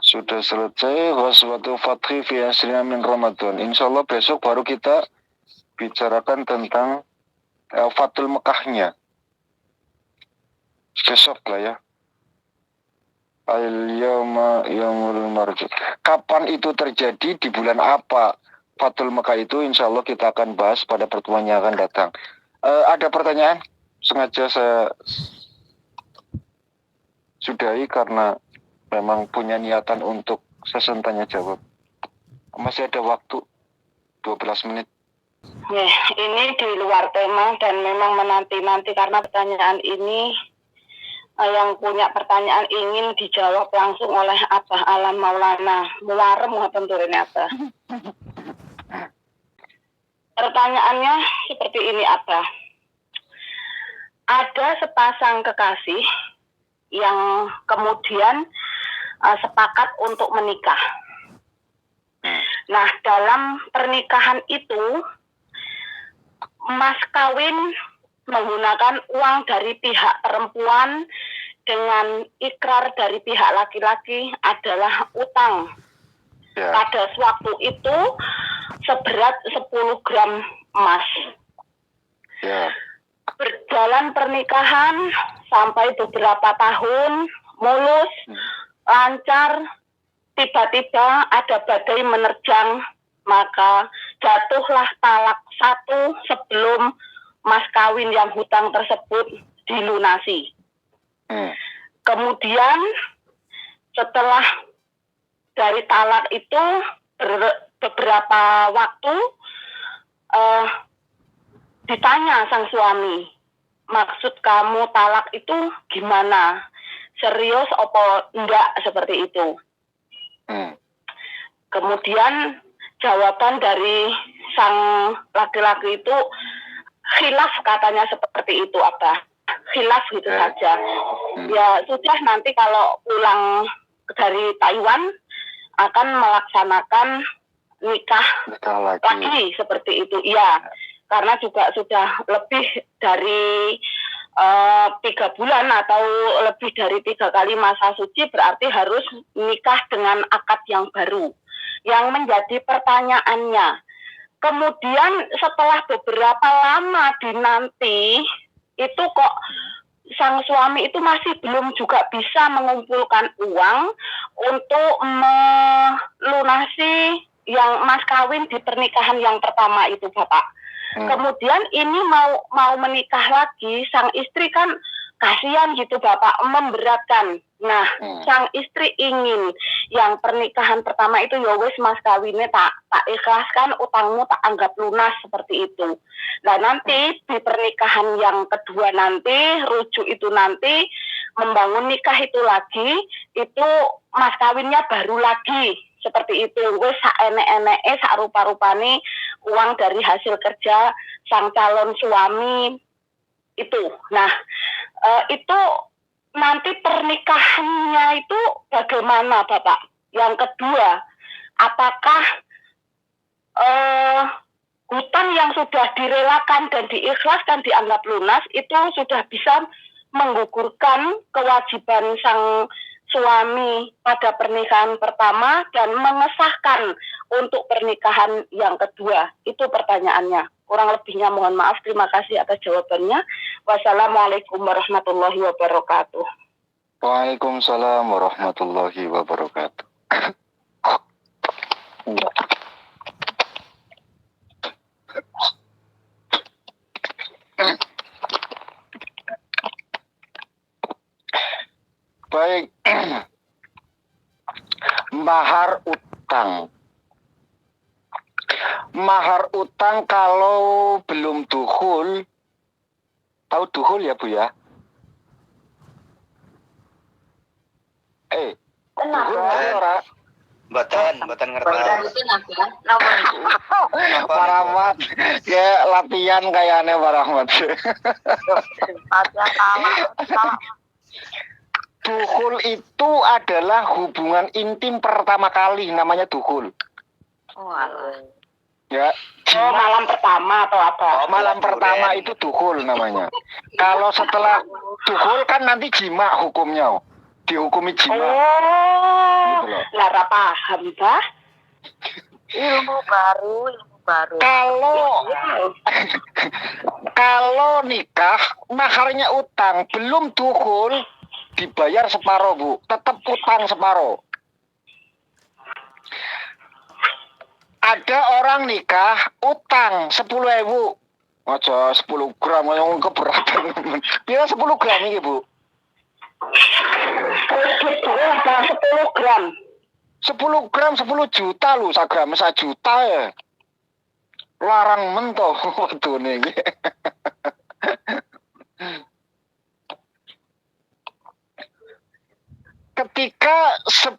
Sudah selesai. Waswatu fathi fi Isrina min Ramadan. Insyaallah besok baru kita bicarakan tentang Fatul Mekahnya. Besok lah ya. Al-yawma yaumul marji. Kapan itu terjadi, di bulan apa Fathul Mekah itu, insya Allah kita akan bahas pada pertemuan yang akan datang. Ada pertanyaan? Sengaja saya sudahi karena memang punya niatan untuk sesi tanya jawab. Masih ada waktu 12 menit. Ya, ini di luar tema dan memang menanti-nanti karena pertanyaan ini yang punya pertanyaan ingin dijawab langsung oleh Abah Alam Maulana. Muarem tentunya Abah. Pertanyaannya seperti ini Abah. Ada sepasang kekasih yang kemudian sepakat untuk menikah. Nah, dalam pernikahan itu mas kawin menggunakan uang dari pihak perempuan dengan ikrar dari pihak laki-laki adalah utang. Pada waktu itu seberat 10 gram emas. Berjalan pernikahan sampai beberapa tahun, mulus, lancar, tiba-tiba ada badai menerjang, maka jatuhlah talak 1 sebelum mas kawin yang hutang tersebut dilunasi. Kemudian setelah dari talak itu beberapa waktu ditanya sang suami, maksud kamu talak itu gimana? Serius apa enggak seperti itu? Kemudian jawaban dari sang laki-laki itu khilaf, katanya seperti itu Abah. Khilaf gitu saja. Ya sudah, nanti kalau pulang dari Taiwan akan melaksanakan nikah lagi seperti itu. Iya, karena juga sudah lebih dari 3 bulan atau lebih dari 3 kali masa suci, berarti harus nikah dengan akad yang baru. Yang menjadi pertanyaannya, kemudian setelah beberapa lama dinanti, itu kok sang suami itu masih belum juga bisa mengumpulkan uang untuk melunasi yang mas kawin di pernikahan yang pertama itu Bapak. Kemudian ini mau menikah lagi, sang istri kan kasihan gitu Bapak, memberatkan. Nah, sang istri ingin yang pernikahan pertama itu ya wis mas kawinnya tak ikhlaskan, utangmu tak anggap lunas seperti itu. Nah, nanti di pernikahan yang kedua nanti, rujuk itu nanti membangun nikah itu lagi, itu mas kawinnya baru lagi seperti itu. Wis sak enek-eneke, sak rupa-rupane uang dari hasil kerja sang calon suami itu. Nah, itu nanti pernikahannya itu bagaimana Bapak? Yang kedua, apakah hutang yang sudah direlakan dan diikhlaskan dianggap lunas itu sudah bisa menggugurkan kewajiban sang suami pada pernikahan pertama dan mengesahkan untuk pernikahan yang kedua? Itu pertanyaannya. Kurang lebihnya mohon maaf. Terima kasih atas jawabannya. Wassalamualaikum warahmatullahi wabarakatuh. Waalaikumsalam warahmatullahi wabarakatuh. Baik. Mahar utang. Mahar utang kalau belum dukhul, tahu dukhul ya Bu ya? Kenapa? Mboten ngertos. Pak Rahmat, kayak latihan kayaknya Pak Rahmat. Dukhul itu adalah hubungan intim pertama kali, namanya dukhul. Ya, malam pertama atau apa? Malam pertama itu dukhul namanya. Kalau setelah dukhul kan nanti jima hukumnya, dihukumi jima. Oh, lara paham Bah. Ilmu baru. baru. Kalau nikah maharnya utang, belum dukhul dibayar separuh, Bu. Tetap utang separuh. Ada orang nikah utang 10.000. Aja 10 gram yang keberatan. Kira 10 gram ini, Bu. Kredit itu apa 10 gram? 10 gram 10 juta lho, 1 gram 1 juta ya. Larang mentoh waktu ini. Ketika 10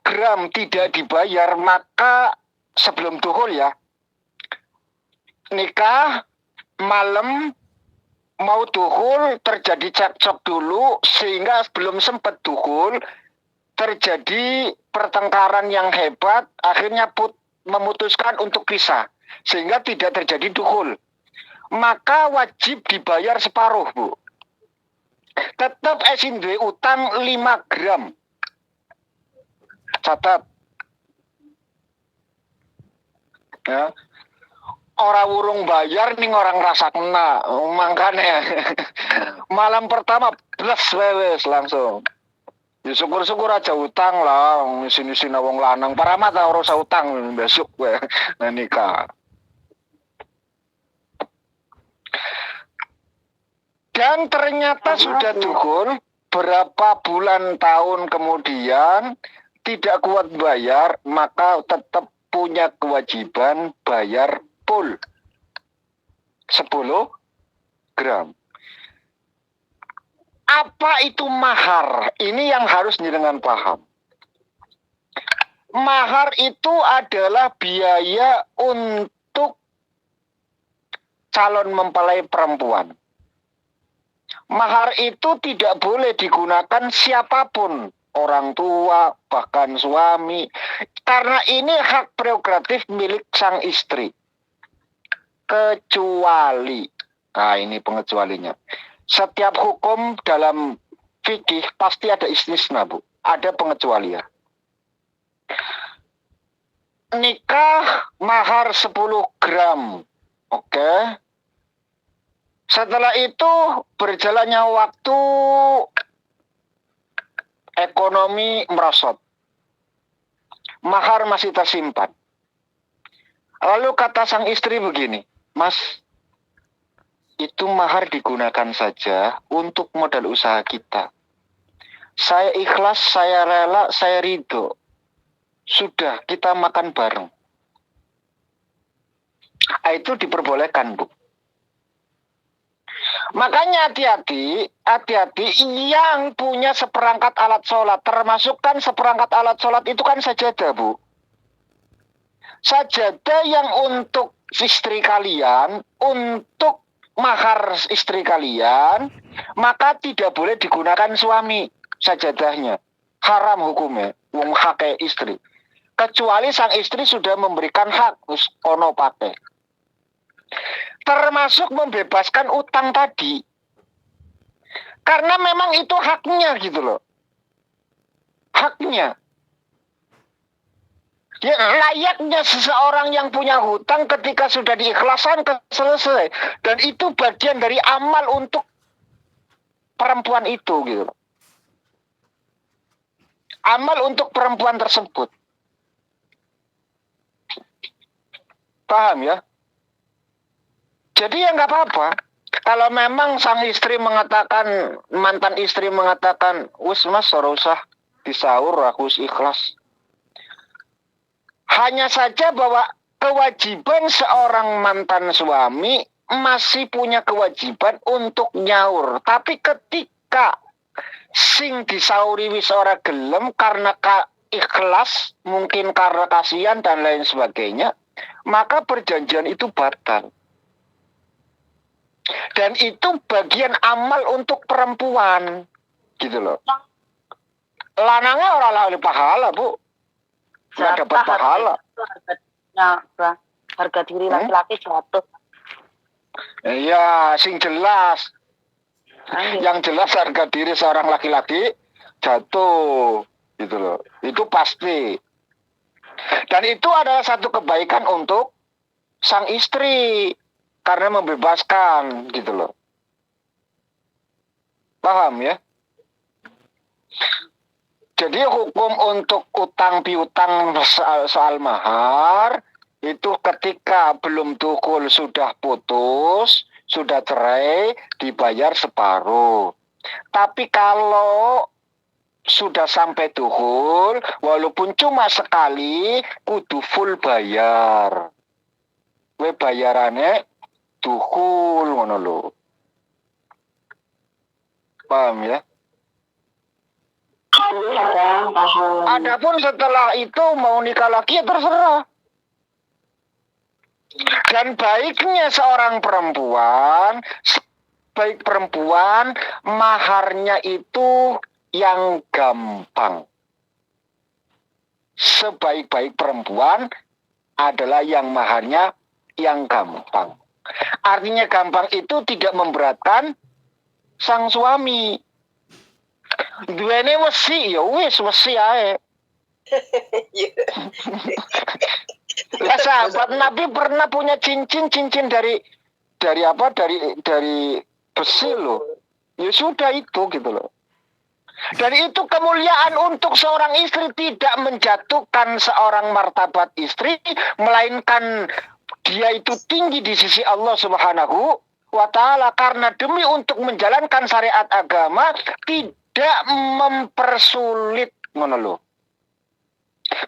gram tidak dibayar, maka sebelum dukhul ya, nikah malam mau dukhul terjadi cekcok dulu sehingga belum sempat dukhul terjadi pertengkaran yang hebat, akhirnya memutuskan untuk pisah sehingga tidak terjadi dukhul, maka wajib dibayar separuh, Bu. Tetap esin duwe utang 5 gram. Catat ya, orang urung bayar ning orang rasa kena, makanya malam pertama plus wewes langsung. Ya syukur-syukur aja utang lah, sini-sini wong lanang para mata ora usah utang besok we nikah. Dan ternyata sudah dukhul berapa bulan tahun kemudian tidak kuat bayar, maka tetap punya kewajiban bayar full 10 gram. Apa itu mahar? Ini yang harus jenengan paham. Mahar itu adalah biaya untuk calon mempelai perempuan. Mahar itu tidak boleh digunakan siapapun, orang tua, bahkan suami, karena ini hak prerogatif milik sang istri. Kecuali, nah ini pengecualinya. Setiap hukum dalam fikih pasti ada istisna, Bu. Ada pengecualian. Nikah mahar 10 gram. Oke. Setelah itu berjalannya waktu, ekonomi merosot. Mahar masih tersimpan. Lalu kata sang istri begini, Mas, itu mahar digunakan saja untuk modal usaha kita. Saya ikhlas, saya rela, saya ridho. Sudah, kita makan bareng. Itu diperbolehkan, Bu. Makanya hati-hati yang punya seperangkat alat sholat, termasuk kan seperangkat alat sholat itu kan sajadah, Bu. Sajadah yang untuk istri kalian, untuk mahar istri kalian, maka tidak boleh digunakan suami sajadahnya. Haram hukumnya, wong hak istri. Kecuali sang istri sudah memberikan hak, ono pakai. Termasuk membebaskan utang tadi. Karena memang itu haknya gitu loh. Haknya. Ya, layaknya seseorang yang punya hutang ketika sudah diikhlaskan selesai. Dan itu bagian dari amal untuk perempuan itu gitu. Amal untuk perempuan tersebut. Paham ya? Jadi ya nggak apa-apa. Kalau memang sang istri mengatakan, mantan istri mengatakan, wis mas ora usah disaur, aku ikhlas. Hanya saja bahwa kewajiban seorang mantan suami masih punya kewajiban untuk nyaur. Tapi ketika sing disauri wis ora gelem karena ikhlas, mungkin karena kasihan dan lain sebagainya, maka perjanjian itu batal. Dan itu bagian amal untuk perempuan, gitu loh. Lanangnya orang pahala, Bu. Nggak dapat pahala. Harga diri laki-laki jatuh. Iya, sing jelas. Yang jelas harga diri seorang laki-laki jatuh, gitu loh. Itu pasti. Dan itu adalah satu kebaikan untuk sang istri karena membebaskan gitu loh. Paham ya? Jadi hukum untuk utang piutang soal mahar itu ketika belum dukul sudah putus, sudah cerai, dibayar separuh. Tapi kalau sudah sampai dukul, walaupun cuma sekali, kudu full bayar. We bayarannya dukul ngono lho. Paham ya? Adapun setelah itu mau nikah lagi ya terserah. Dan baiknya seorang perempuan, baik perempuan, maharnya itu yang gampang. Sebaik-baik perempuan adalah yang maharnya yang gampang. Artinya gampang itu tidak memberatkan sang suami. Duene wesi ya wis wesi ae. Ya sahabat Nabi pernah punya cincin dari apa? Dari besi loh. Ya sudah itu gitu loh. Dan itu kemuliaan untuk seorang istri, tidak menjatuhkan seorang martabat istri, melainkan dia itu tinggi di sisi Allah Subhanahu wa Ta'ala, karena demi untuk menjalankan syariat agama tidak mempersulit ngono lho.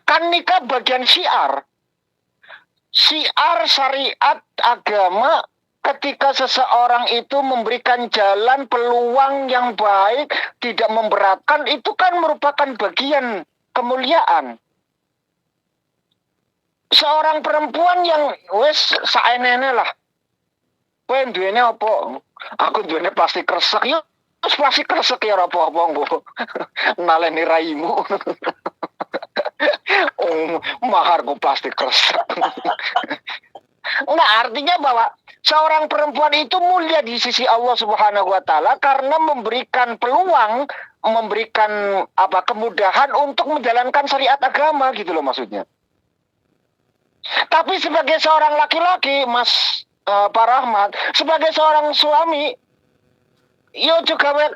Kan nikah bagian syiar syariat agama. Ketika seseorang itu memberikan jalan peluang yang baik, tidak memberatkan, itu kan merupakan bagian kemuliaan. Seorang perempuan yang wes saenene lah. Kowe duwene apa? Aku duwene plastik kresek. Yo plastik kresek ya apa-apa nggo. Naleni raimu. Maharku plastik kresek. Nah, artinya bahwa seorang perempuan itu mulia di sisi Allah Subhanahu wa Ta'ala karena memberikan peluang, memberikan kemudahan untuk menjalankan syariat agama gitu loh maksudnya. Tapi sebagai seorang laki-laki, Mas Pak Rahmat, sebagai seorang suami, yo juga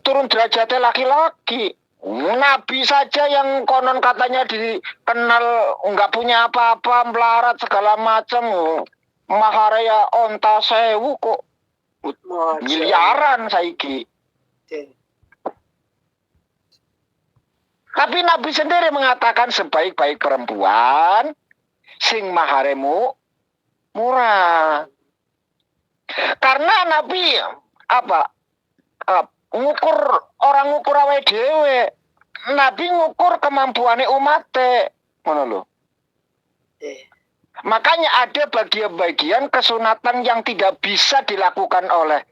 turun derajatnya laki-laki. Nabi saja yang konon katanya dikenal nggak punya apa-apa, melarat segala macam, maharaya onta sewu kok miliaran saiki. Tapi Nabi sendiri mengatakan sebaik-baik perempuan sing maharemu murah. Karena Nabi ngukur awake dhewe. Nabi ngukur kemampuane umate, ngono lho. Makanya ada bagian-bagian kesunatan yang tidak bisa dilakukan oleh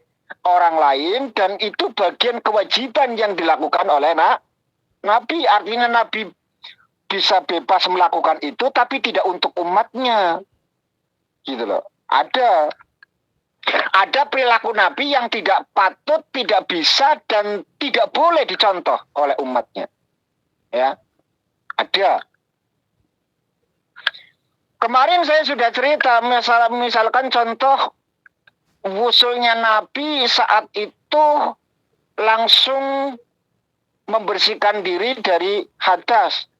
orang lain, dan itu bagian kewajiban yang dilakukan oleh Nabi. Artinya Nabi bisa bebas melakukan itu, tapi tidak untuk umatnya, gitu loh. Ada perilaku Nabi yang tidak patut, tidak bisa, dan tidak boleh dicontoh oleh umatnya. Ya, ada. Kemarin saya sudah cerita, misalkan contoh wusulnya Nabi saat itu langsung membersihkan diri dari hadas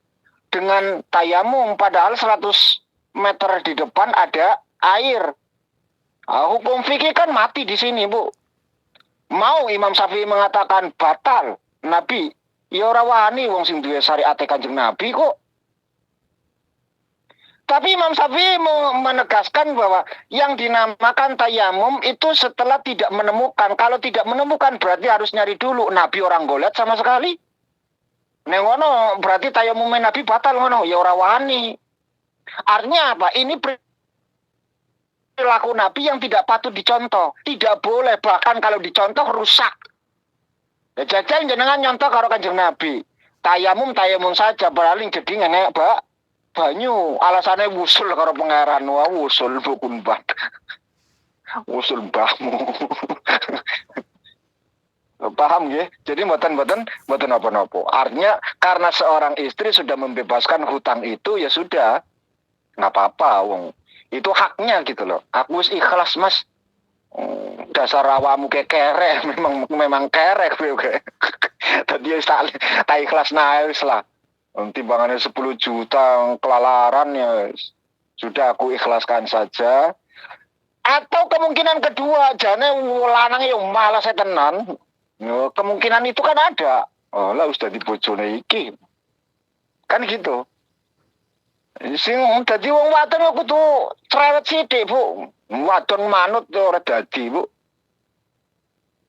dengan tayamum, padahal 100 meter di depan ada air. Hukum fikih kan mati di sini, Bu. Mau Imam Syafi'i mengatakan batal Nabi, ya ora wani wong sing duwe syariat Kanjeng Nabi kok. Tapi Imam Syafi'i menegaskan bahwa yang dinamakan tayamum itu setelah tidak menemukan. Kalau tidak menemukan berarti harus nyari dulu. Nabi orang golet sama sekali. Nek ngono berarti tayamumnya Nabi batal ngono, ya ora wani. Artinya apa? Ini perilaku Nabi yang tidak patut dicontoh. Tidak boleh, bahkan kalau dicontoh rusak. Ya jajal jenengan nyontoh karo Kanjeng Nabi. Tayamum saja, paling jadi ngenek banyu. Alasannya wusul karo pangeran. Wah, wusul bukun bat. Wusul mbahmu. Paham ya? Jadi mboten apa-apa. Artinya karena seorang istri sudah membebaskan hutang itu, ya sudah. nggak apa-apa, wong itu haknya gitu loh. Aku wis ikhlas mas. Dasar awamu kayak kerek, memang kerek gue. Tadi tak ikhlas naik lah. Timbangannya 10 juta kelalaran ya. Sudah aku ikhlaskan saja. Atau kemungkinan kedua, jane lanang yo malah saya tenan. Kemungkinan itu kan ada. Oh lah sudah di bojone iki. Kan gitu. Sing dadi wong wadon aku tuh cerewet sithik, Bu. Wadon manut ora dadi, Bu.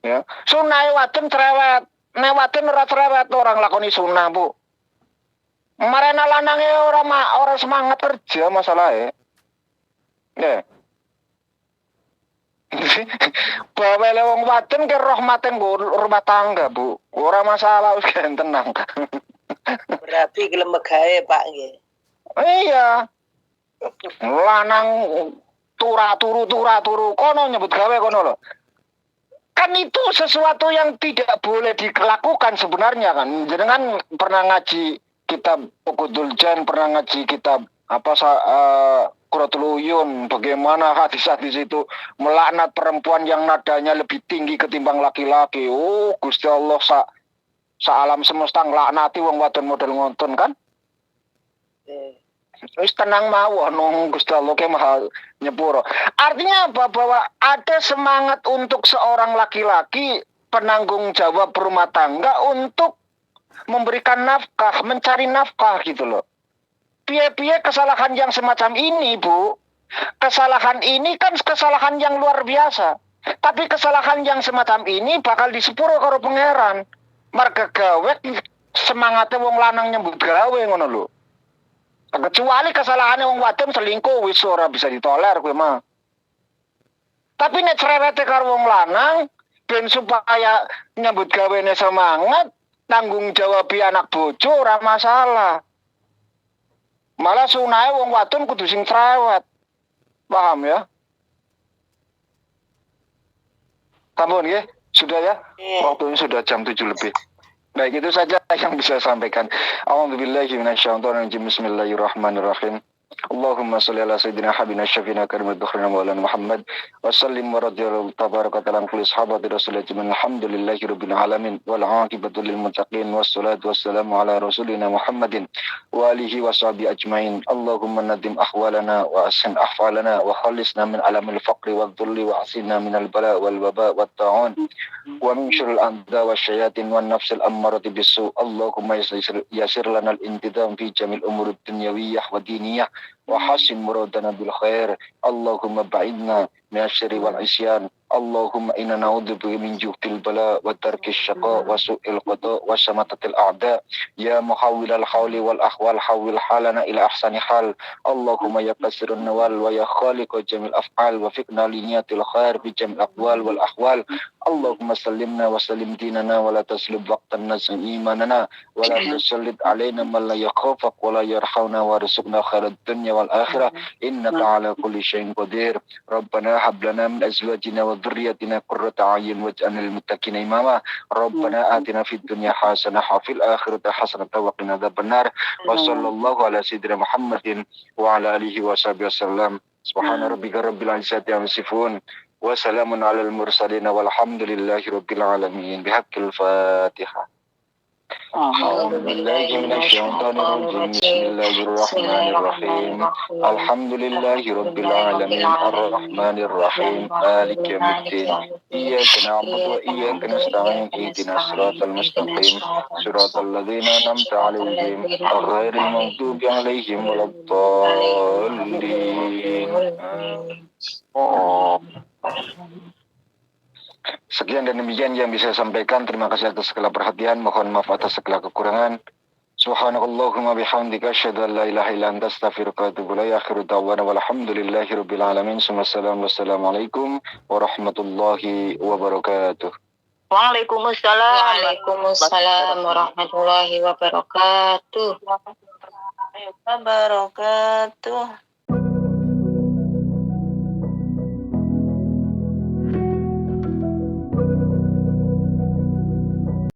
Ya, sunah wadon cerewet. Nek wadon ora cerewet orang lakoni sunah, Bu. Marena lanange ora semangat kerja masalahnya. Ya. Bawele wong wadon ke rahmaten rumah tangga, Bu. Ora masalah wis tenang. Berarti gelem megawe, Pak nggih. Iya. Lanang turu kono nyebut gawe kono lho. Kan itu sesuatu yang tidak boleh dilakukan sebenarnya kan. Jenengan pernah ngaji kitab Uqudul Jan, pernah ngaji kitab Quratul Uyun, bagaimana hadis-hadis itu melaknat perempuan yang nadanya lebih tinggi ketimbang laki-laki. Oh, Gusti Allah alam semesta nglaknati wong wadon model ngonton kan? Wis tenang mawon nang Gusti Allah ke maha nyepuro. Artinya apa? Bahwa ada semangat untuk seorang laki-laki penanggung jawab rumah tangga untuk memberikan nafkah, mencari nafkah gitu loh. Piye-piye kesalahan yang semacam ini, Bu. Kesalahan ini kan kesalahan yang luar biasa. Tapi kesalahan yang semacam ini bakal disepuro karo pangeran. Marga gawe semangatnya wong lanang nyambut gawe ngono lho. Kecuali kesalahannya wong wadon selingkuh wis ora bisa ditoler kuwi mah. Tapi nek cerewete karo wong lanang ben supaya nyambut gawene semangat, tanggung jawab anak bojo ora masalah. Malah sunahe wong wadon kudu sing cerewet. Paham ya? Sampun nggih? Sudah ya? Waktunya sudah jam 7 lebih. Baik, itu saja yang bisa saya sampaikan. A'udzubillahi minasyaitonirrajim. Bismillahirrahmanirrahim. Allahumma sholli ala sayyidina habibina syafina karimad dukhrina maulana Muhammad wa sallim wa radhiyallahu tabaraka ta'ala kulli sahabati rasulillah alhamdulillahi rabbil alamin wal aqibatu lil muttaqin wassalatu wassalamu ala rasulina Muhammadin wa alihi wa sahbihi ajmain. Allahumma nadim ahwalana wa ahsin ahwalana wa khallisna min alamil faqri wal dhulli wa asinna min al bala wal waba wat ta'un wa min syarril a'da wasyayatin wan nafsil ammarati bisu. Allahumma yasir lana al intidam fi jamil umur dunyawiyyah wa diniyah وحسن مرادنا بالخير. اللهم بعدنا من الشر والعصيان. اللهم إنا نعوذ بك من جهد البلاء وترك الشقاء وسوء القضاء وشماتة الأعداء. يا محول الحول والأحوال حول حالنا إلى أحسن حال. اللهم يا كسر النوال ويا خالق جميع الأفعال وفقنا لنيات الخير في جميع الأقوال والأحوال. اللهم سلمنا وسلم ديننا ولا تسلب وقتنا إيماننا ولا تسلط علينا من لا يخافك ولا يرحمنا وارزقنا خير الدنيا والآخرة إنك على كل شيء قدير. ربنا هب لنا من أزواجنا وذريتنا قرة أعين واجعلنا للمتقين إماما. ربنا آتنا في الدنيا حسنة وفي الآخرة حسنة وقنا عذاب النار. وصلى الله على سيدنا محمد وعلى آله وصحبه وسلم. سبحان ربك رب العزة عما يصفون وسلام على المرسلين والحمد لله رب العالمين. بحق الفاتحة. أعوذ بالله من الشيطان الرجيم. بسم الله الرحمن الرحيم. الحمد لله رب العالمين الرحمن الرحيم مالك يوم الدين. إياك نعبد وإياك نستعين اهدنا الصراط المستقيم صراط الذين أنعمت عليهم غير المغضوب عليهم ولا الضالين. Sekian dan demikian yang bisa saya sampaikan. Terima kasih atas segala perhatian. Mohon maaf atas segala kekurangan. Subhanakallahumma bihamdika asyhadu an la ilaha illa anta astaghfiruka wa atubu ilaik. Akhiru da'wana walhamdulillahi rabbil alamin. Wassalamualaikum warahmatullahi wabarakatuh. Waalaikumsalam warahmatullahi wabarakatuh.